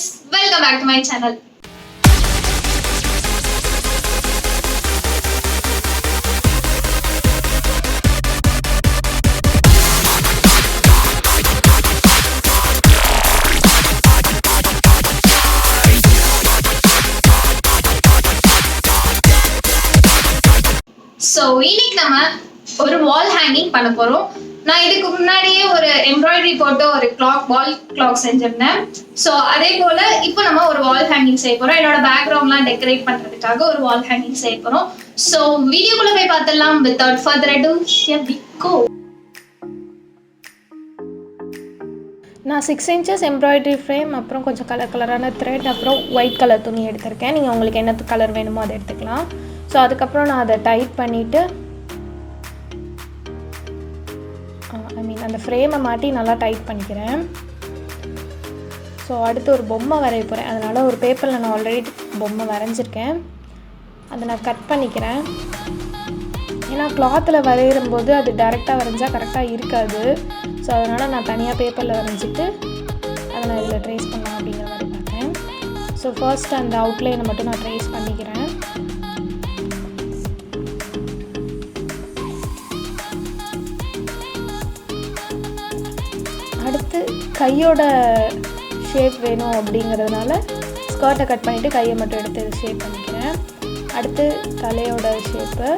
friends, welcome back to my channel. So இன்னைக்கு நம்ம ஒரு wall hanging பண்ண போறோம். நான் இதுக்கு முன்னாடியே ஒரு எம்ப்ராய்டரி போட்டு ஒரு வால் கிளாக் செஞ்சிருந்தேன். ஸோ அதே போல இப்போ நம்ம ஒரு வால் ஹேங்கிங் செய்ய போறோம். என்னோட பேக்ரவுண்ட்லாம் டெக்கரேட் பண்றதுக்காக ஒரு வால் ஹேங்கிங் செய்ய போறோம். ஸோ வீடியோக்குள்ள போய் பார்த்துடலாம். Without further ado here we go. நான் 6 inches எம்ப்ராய்டரி ஃப்ரேம், அப்புறம் கொஞ்சம் கலரான த்ரெட், அப்புறம் ஒயிட் கலர் துணி எடுத்திருக்கேன். நீங்கள் உங்களுக்கு என்ன கலர் வேணுமோ அதை எடுத்துக்கலாம். ஸோ அதுக்கப்புறம் நான் அதை டைட் பண்ணிவிட்டு அந்த ஃப்ரேமை மாட்டி நல்லா டைட் பண்ணிக்கிறேன். ஸோ அடுத்து ஒரு பொம்மை வரைய போகிறேன். அதனால் ஒரு பேப்பரில் நான் ஆல்ரெடி பொம்மை வரைஞ்சிருக்கேன். அதை நான் கட் பண்ணிக்கிறேன். ஏன்னா கிளாத்தில் வரையும்போது அது டைரெக்டாக வரைஞ்சால் கரெக்டாக இருக்காது. ஸோ அதனால் நான் தனியாக பேப்பரில் வரைஞ்சிட்டு அதை நான் இதில் ட்ரேஸ் பண்ணலாம் அப்படிங்கிற மாதிரி பார்த்தேன். ஸோ ஃபர்ஸ்ட் அந்த அவுட்லைனை மட்டும் நான் ட்ரேஸ் பண்ணிக்கிறேன். அடுத்து கையோட ஷேப் வேணும் அப்படிங்கிறதுனால ஸ்கர்ட்டை கட் பண்ணிவிட்டு கையை மட்டும் எடுத்து ஷேப் பண்ணிக்கிறேன். அடுத்து தலையோட ஷேப்பு,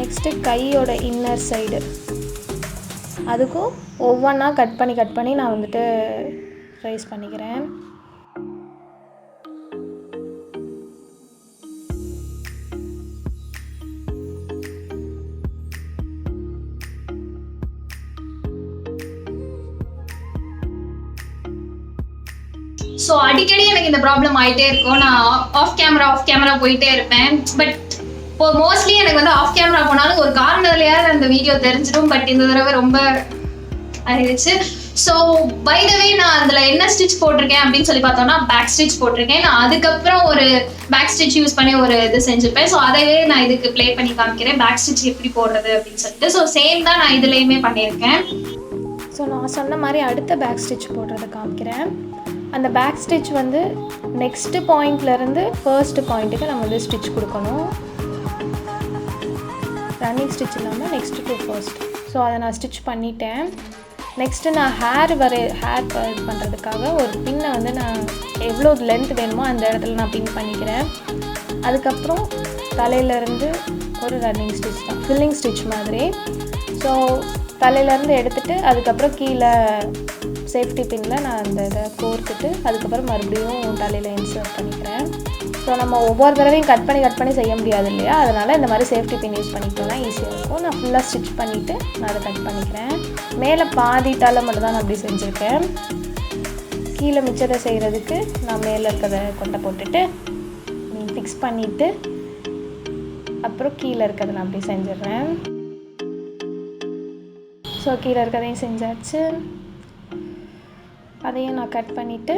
நெக்ஸ்ட்டு கையோட இன்னர் சைடு, அதுக்கும் ஒவ்வொன்றா கட் பண்ணி நான் வந்துட்டு ரைஸ் பண்ணிக்கிறேன். ஸோ அடிக்கடி எனக்கு இந்த ப்ராப்ளம் ஆகிட்டே இருக்கும். நான் ஆஃப் கேமரா போயிட்டே இருப்பேன். பட் இப்போ மோஸ்ட்லி எனக்கு வந்து ஆஃப் கேமரா போனாலும் ஒரு காரணத்துலையாவது அந்த வீடியோ தெரிஞ்சிடும். பட் இந்த தடவை ரொம்ப ஆயிடுச்சு. ஸோ பை த வே நான் அதில் என்ன ஸ்டிச் போட்டிருக்கேன் அப்படின்னு சொல்லி பார்த்தோம்னா பேக் ஸ்டிச் போட்டிருக்கேன். நான் அதுக்கப்புறம் ஒரு பேக் ஸ்டிச் யூஸ் பண்ணி ஒரு இது செஞ்சுப்பேன். ஸோ அதையே நான் இதுக்கு ப்ளே பண்ணி காமிக்கிறேன், பேக் ஸ்டிச் எப்படி போடுறது அப்படின்னு சொல்லிட்டு. ஸோ சேம் தான் நான் இதுலேயுமே பண்ணியிருக்கேன். ஸோ நான் சொன்ன மாதிரி அடுத்த பேக் ஸ்டிச் போடுறதை காமிக்கிறேன். அந்த பேக் ஸ்டிச் வந்து நெக்ஸ்ட்டு பாயிண்ட்லேருந்து ஃபர்ஸ்ட்டு பாயிண்ட்டுக்கு நம்ம வந்து ஸ்டிச் கொடுக்கணும். ரன்னிங் ஸ்டிச் இல்லாமல் நெக்ஸ்ட்டு டு ஃபர்ஸ்ட். ஸோ அதை நான் ஸ்டிச் பண்ணிட்டேன். நெக்ஸ்ட்டு நான் ஹேர் பண்ணுறதுக்காக ஒரு பின்னை வந்து நான் எவ்வளோ லென்த் வேணுமோ அந்த இடத்துல நான் பின் பண்ணிக்கிறேன். அதுக்கப்புறம் தலையிலேருந்து ஒரு ரன்னிங் ஸ்டிச் தான், ஃபில்லிங் ஸ்டிச் மாதிரி. ஸோ தலையிலேருந்து எடுத்துகிட்டு அதுக்கப்புறம் கீழே சேஃப்டி பின்னில் நான் அந்த இதை கோர்த்துட்டு அதுக்கப்புறம் மறுபடியும் தலையில் இன்சர்ட் பண்ணிக்கிறேன். ஸோ நம்ம ஒவ்வொரு தடவையும் கட் பண்ணி செய்ய முடியாது இல்லையா, அதனால் இந்த மாதிரி சேஃப்டி பின் யூஸ் பண்ணிக்கிட்டோம்னா ஈஸியாக இருக்கும். நான் ஃபுல்லாக ஸ்டிச் பண்ணிவிட்டு நான் அதை கட் பண்ணிக்கிறேன். மேலே பாதி தலை மட்டும் தான் நான் அப்படி செஞ்சுருக்கேன். கீழே மிச்சத்தை செய்கிறதுக்கு நான் மேலே இருக்கிறத கொண்டை போட்டுட்டு ஃபிக்ஸ் பண்ணிவிட்டு அப்புறம் கீழே இருக்கிறத நான் அப்படி செஞ்சிடுறேன். ஸோ கீழே இருக்கிறதையும் செஞ்சாச்சு. அதையும் நான் கட் பண்ணிவிட்டு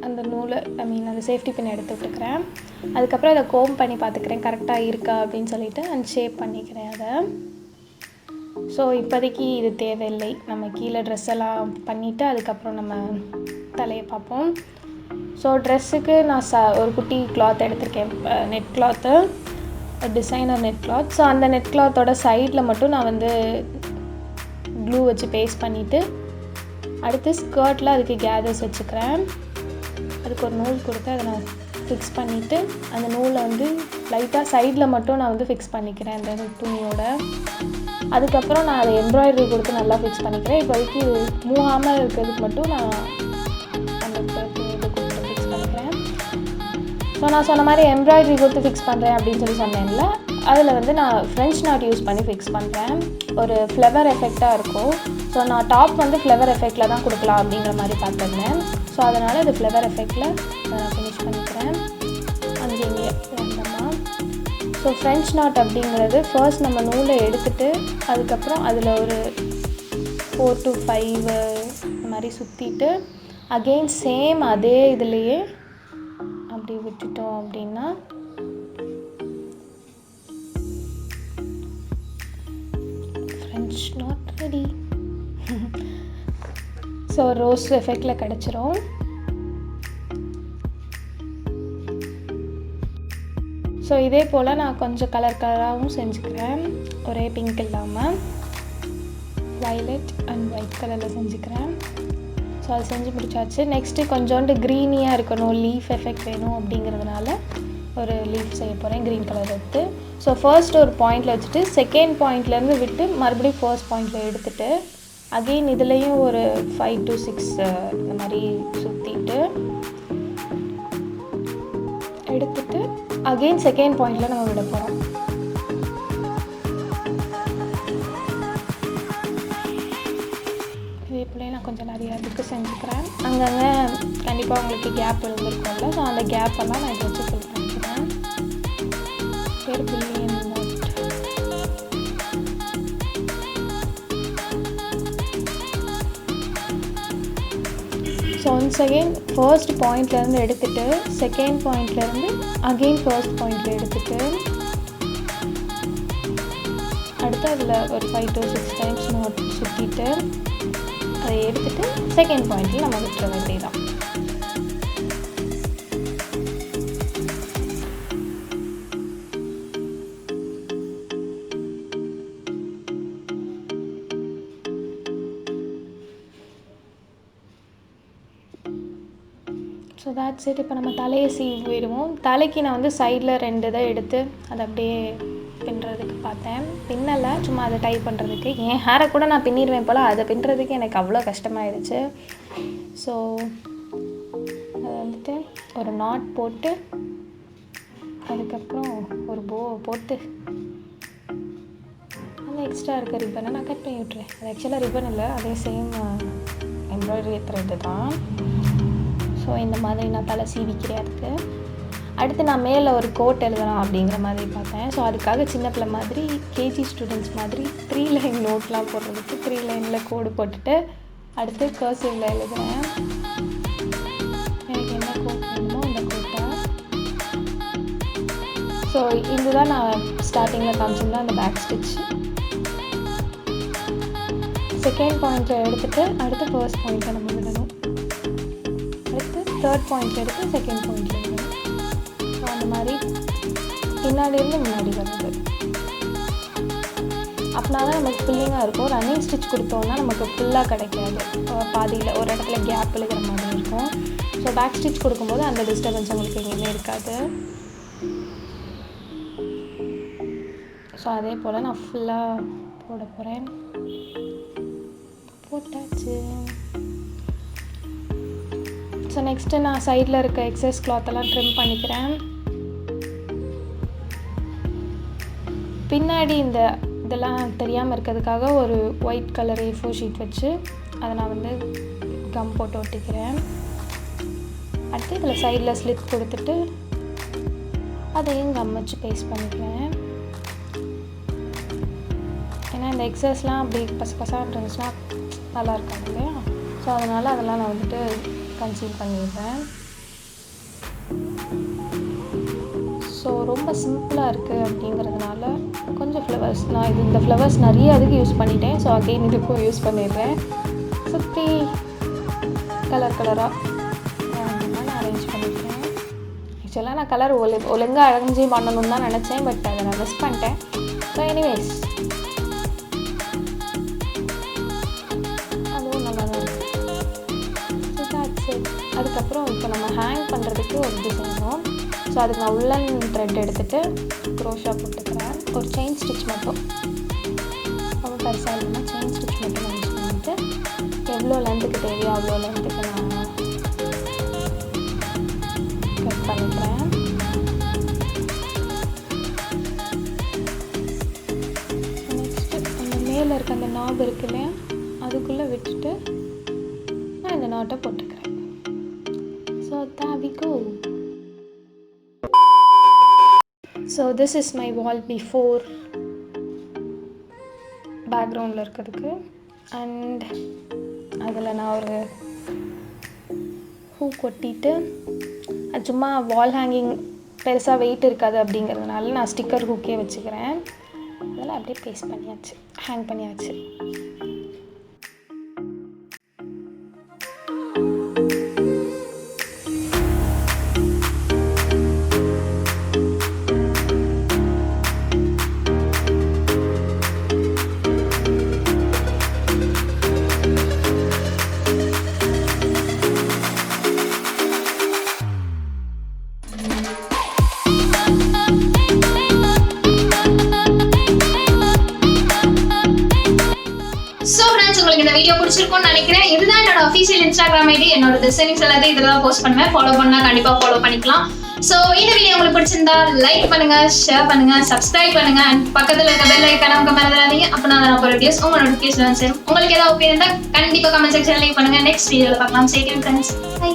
அந்த நூலை அந்த சேஃப்டி பின் எடுத்து விட்டுக்கிறேன். அதுக்கப்புறம் அதை கோம் பண்ணி பார்த்துக்கிறேன் கரெக்டாக இருக்கா அப்படின்னு சொல்லிவிட்டு அந்த ஷேப் பண்ணிக்கிறேன் அதை. ஸோ இப்போதைக்கு இது தேவையில்லை. நம்ம கீழே ட்ரெஸ் எல்லாம் பண்ணிவிட்டு அதுக்கப்புறம் நம்ம தலையை பார்ப்போம். ஸோ ட்ரெஸ்ஸுக்கு நான் ஒரு குட்டி கிளாத் எடுத்திருக்கேன், net cloth, designer net cloth. So அந்த நெட் கிளாத்தோட சைடில் மட்டும் நான் வந்து க்ளூ வச்சு பேஸ்ட் பண்ணிவிட்டு அடுத்து ஸ்கர்ட்டில் அதுக்கு கேதர்ஸ் வச்சுக்கிறேன். அதுக்கு ஒரு நூல் கொடுத்து அதை நான் ஃபிக்ஸ் பண்ணிவிட்டு அந்த நூலை வந்து லைட்டாக சைடில் மட்டும் நான் வந்து ஃபிக்ஸ் பண்ணிக்கிறேன் அந்த துணியோட. அதுக்கப்புறம் நான் அதை எம்ப்ராய்டரி கொடுத்து நல்லா ஃபிக்ஸ் பண்ணிக்கிறேன். இப்போதைக்கு மூவாமல் இருக்கிறதுக்கு மட்டும் நான் அந்த இது கொடுத்து ஃபிக்ஸ் பண்ணிக்கிறேன். ஸோ நான் சொன்ன மாதிரி எம்ப்ராய்டரி கொடுத்து ஃபிக்ஸ் பண்ணுறேன் அப்படின்னு சொல்லி சொன்னேன்ல, அதில் வந்து நான் ஃப்ரெஞ்ச் நாட் யூஸ் பண்ணி ஃபிக்ஸ் பண்ணுறேன். ஒரு ஃப்ளவர் எஃபெக்டாக இருக்கும். ஸோ நான் டாப் வந்து ஃப்ளவர் எஃபெக்டில் தான் கொடுக்கலாம் அப்படிங்கிற மாதிரி பார்த்துருந்தேன். ஸோ அதனால் இது ஃப்ளவர் எஃபெக்டில் நான் ஃபினிஷ் பண்ணிக்கிறேன். அங்கே வேண்டாமா. ஸோ ஃப்ரெஞ்ச் நாட் அப்படிங்கிறது ஃபர்ஸ்ட் நம்ம நூலை எடுத்துகிட்டு அதுக்கப்புறம் அதில் ஒரு 4 to 5 இந்த மாதிரி சுற்றிட்டு அகெயின் சேம் அதே இதுலேயே அப்படி விட்டுட்டோம் அப்படின்னா french not ready. So so rose எஃபெக்டில் கிடச்சிரும். ஸோ இதே போல் நான் கொஞ்சம் கலராகவும் செஞ்சுக்கிறேன், ஒரே பிங்க் இல்லாமல் வயலட் அண்ட் ஒயிட் கலரில் செஞ்சுக்கிறேன். ஸோ அது செஞ்சு முடிச்சாச்சு. நெக்ஸ்ட்டு கொஞ்சோண்டு க்ரீனியாக இருக்கணும், லீஃப் எஃபெக்ட் வேணும் அப்படிங்கிறதுனால ஒரு லீஃப் செய்ய போகிறேன் க்ரீன் கலர் எடுத்து. ஸோ ஃபர்ஸ்ட் ஒரு பாயிண்டில் வச்சுட்டு செகண்ட் பாயிண்ட்லேருந்து விட்டு மறுபடியும் ஃபர்ஸ்ட் பாயிண்டில் எடுத்துகிட்டு அகெயின் இதுலேயும் ஒரு 5 to 6 இந்த மாதிரி சுற்றிட்டு எடுத்துட்டு அகெயின் செகண்ட் பாயிண்டில் நம்ம விட போகிறோம். இதே போல் நான் கொஞ்சம் நிறையா இதுக்கு செஞ்சுக்கிறேன். அங்கங்கே கண்டிப்பாக உங்களுக்கு கேப் இருந்திருக்கும்ல, ஸோ அந்த கேப்பெல்லாம் நான் இதை வச்சு ஃபில் பண்ணிக்கிறேன். Per billion note. So once again first பாயிண்ட்லேருந்து எடுத்துகிட்டு செகண்ட் பாயிண்ட்லேருந்து அகெயின் ஃபர்ஸ்ட் பாயிண்டில் எடுத்துகிட்டு அடுத்து அதில் ஒரு 5 to 6 டைம்ஸ் நோட் சுற்றிட்டு அதை எடுத்துகிட்டு செகண்ட் பாயிண்டில் நம்ம விட்டுற வேண்டியதான். So that's it. இப்போ நம்ம தலையை சீவிடுவோம். தலைக்கு நான் வந்து சைடில் 2 இதை எடுத்து அதை அப்படியே பின்னுறதுக்கு பார்த்தேன், பின்னலை, சும்மா அதை டை பண்ணுறதுக்கு. என் ஹேரை கூட நான் பின்னிடுவேன் போல், அதை பின்னுறதுக்கு எனக்கு அவ்வளோ கஷ்டமாயிடுச்சு. ஸோ அதை வந்துட்டு ஒரு நாட் போட்டு அதுக்கப்புறம் ஒரு போ போட்டு அந்த எக்ஸ்ட்ரா இருக்க ரிப்பனை நான் கட் பண்ணி விட்டுறேன். அது ஆக்சுவலாக ரிப்பன் இல்லை, அதே சேம் எம்ப்ராய்டரி த்ரெட்டு தான். ஸோ இந்த மாதிரி நான் தலை சீவிக்கிறேன். அதுக்கு அடுத்து நான் மேலே ஒரு கோட் எழுதலாம் அப்படிங்கிற மாதிரி பார்த்தேன். ஸோ அதுக்காக சின்ன பிள்ளை மாதிரி கேஜி ஸ்டூடெண்ட்ஸ் மாதிரி 3 லைன் நோட்லாம் போடுறதுக்கு 3 லைனில் கோடு போட்டுட்டு அடுத்து கர்சிவில் எழுதுகிறேன். எனக்கு என்ன கோட் வேணுமோ அந்த கோட்டை. ஸோ இதுதான் நான் ஸ்டார்டிங்கில் காமிச்சிருந்தேன் அந்த பேக் ஸ்டிச். செகண்ட் பாயிண்ட்டில் எடுத்துகிட்டு அடுத்து ஃபர்ஸ்ட் பாயிண்ட்டை நம்ம விடணும். அடுத்து தேர்ட் பாயிண்ட் எடுத்து செகண்ட் பாயிண்ட்டில் விடணும். ஸோ அந்த மாதிரி பின்னாடியிருந்து முன்னாடி வருது. அப்படின்னா தான் நமக்கு ஃபில்லிங்காக இருக்கும். ரன்னிங் ஸ்டிச் கொடுத்தோம்னா நமக்கு ஃபுல்லாக கிடைக்காது, பாதியில் ஒரு இடத்துல கேப் இருக்கிற மாதிரி இருக்கும். ஸோ பேக் ஸ்டிச் கொடுக்கும்போது அந்த டிஸ்டர்பன்ஸ் உங்களுக்கு எங்கேயுமே இருக்காது. ஸோ அதே போல் நான் ஃபுல்லாக போட போகிறேன். போட்டாச்சு. ஸோ நெக்ஸ்ட்டு நான் சைடில் இருக்க எக்ஸஸ் கிளாத்தெல்லாம் ட்ரிம் பண்ணிக்கிறேன். பின்னாடி இதெல்லாம் தெரியாமல் இருக்கிறதுக்காக ஒரு ஒயிட் கலர் A4 ஷீட் வச்சு அதை நான் வந்து கம் போட்டு ஒட்டிக்கிறேன். அடுத்து இதில் சைடில் ஸ்லிப் கொடுத்துட்டு அதையும் கம் வச்சு பேஸ்ட் பண்ணிக்கிறேன். ஏன்னா இந்த எக்ஸஸ்லாம் அப்படி பசான்னு இருந்துச்சுன்னா நல்லா இருக்காது இல்லையா? ஸோ அதனால் அதெல்லாம் நான் வந்துட்டு கன்சீல் பண்ணிடுறேன். ஸோ ரொம்ப சிம்பிளாக இருக்குது அப்படிங்கிறதுனால கொஞ்சம் ஃப்ளவர்ஸ் நான் இந்த ஃப்ளவர்ஸ் நிறைய அதுக்கு யூஸ் பண்ணிட்டேன். ஸோ அகெயின் இதுக்கும் யூஸ் பண்ணிடுறேன். சுற்றி கலராக நான் அரேஞ்ச் பண்ணிக்கிறேன். ஆக்சுவலாக நான் கலர் ஒழுங்காக அரேஞ்ச் பண்ணணும்னு தான் நினச்சேன், பட் அதை நான் மிஸ் பண்ணிட்டேன். ஸோ எனிவேஸ் அதுவும் நல்லா தான் இருக்குது. So that's it. அதுக்கப்புறம் இப்போ நம்ம ஹேங் பண்ணுறதுக்கு ஒரு இது செய்யணும். ஸோ அதுக்கு நான் உள்ளன் த்ரெட் எடுத்துகிட்டு க்ரோஷா போட்டுக்கிறேன். ஒரு செயின் ஸ்டிச் மட்டும், ரொம்ப பெருசாக இல்லைன்னா செயின் ஸ்டிச் மட்டும் நான் யூஸ் பண்ணிவிட்டு எவ்வளோ லென்த்துக்கு தேவையோ அவ்வளோ லென்த்துக்கு நான் கட் பண்ணிக்கிறேன். நெக்ஸ்ட்டு அந்த மேலே இருக்க அந்த நாப் இருக்கு இல்லையா, அதுக்குள்ளே விட்டுட்டு நான் இந்த நாட்டை போட்டுக்கிறேன். So there we go. So this is my wall before பேக்ரவுண்டில் இருக்கிறதுக்கு. அண்ட் அதில் நான் ஒரு ஹூ கொட்டிட்டு அது சும்மா வால் ஹேங்கிங் பெருசாக வெயிட் இருக்காது அப்படிங்கிறதுனால நான் ஸ்டிக்கர் ஹூக்கே வச்சுக்கிறேன். அதெல்லாம் அப்படியே பேஸ்ட் பண்ணியாச்சு, ஹேங் பண்ணியாச்சு. உங்களுக்கு இந்த வீடியோ பிடிச்சிருக்கும்னு நினைக்கிறேன். இதுதான் என்னோட அஃபீஷியல் இன்ஸ்டாகிராம் ஐடி. என்னோட டிசைனிங்ஸ் எல்லாத்தையும் இதில் தான் போஸ்ட் பண்ணுவேன். ஃபாலோ பண்ணா கண்டிப்பா ஃபாலோ பண்ணிக்கலாம். ஸோ இந்த வீடியோ உங்களுக்கு பிடிச்சிருந்தா லைக் பண்ணுங்க, ஷேர் பண்ணுங்க, சப்ஸ்கிரைப் பண்ணுங்க, அண்ட் பக்கத்தில் இருக்க பெல் ஐக்கான நமக்கு மறந்துடாதீங்க. அப்போ நான் போகிற வீடியோஸ் உங்க நோட்டிஃபிகேஷன் சேரும். உங்களுக்கு ஏதாவது ஒப்பீனியன் இருந்தால் கண்டிப்பாக கமெண்ட் செக்ஷன் லைக் பண்ணுங்க. நெக்ஸ்ட் வீடியோவில் பார்க்கலாம். Stay tuned friends. பை.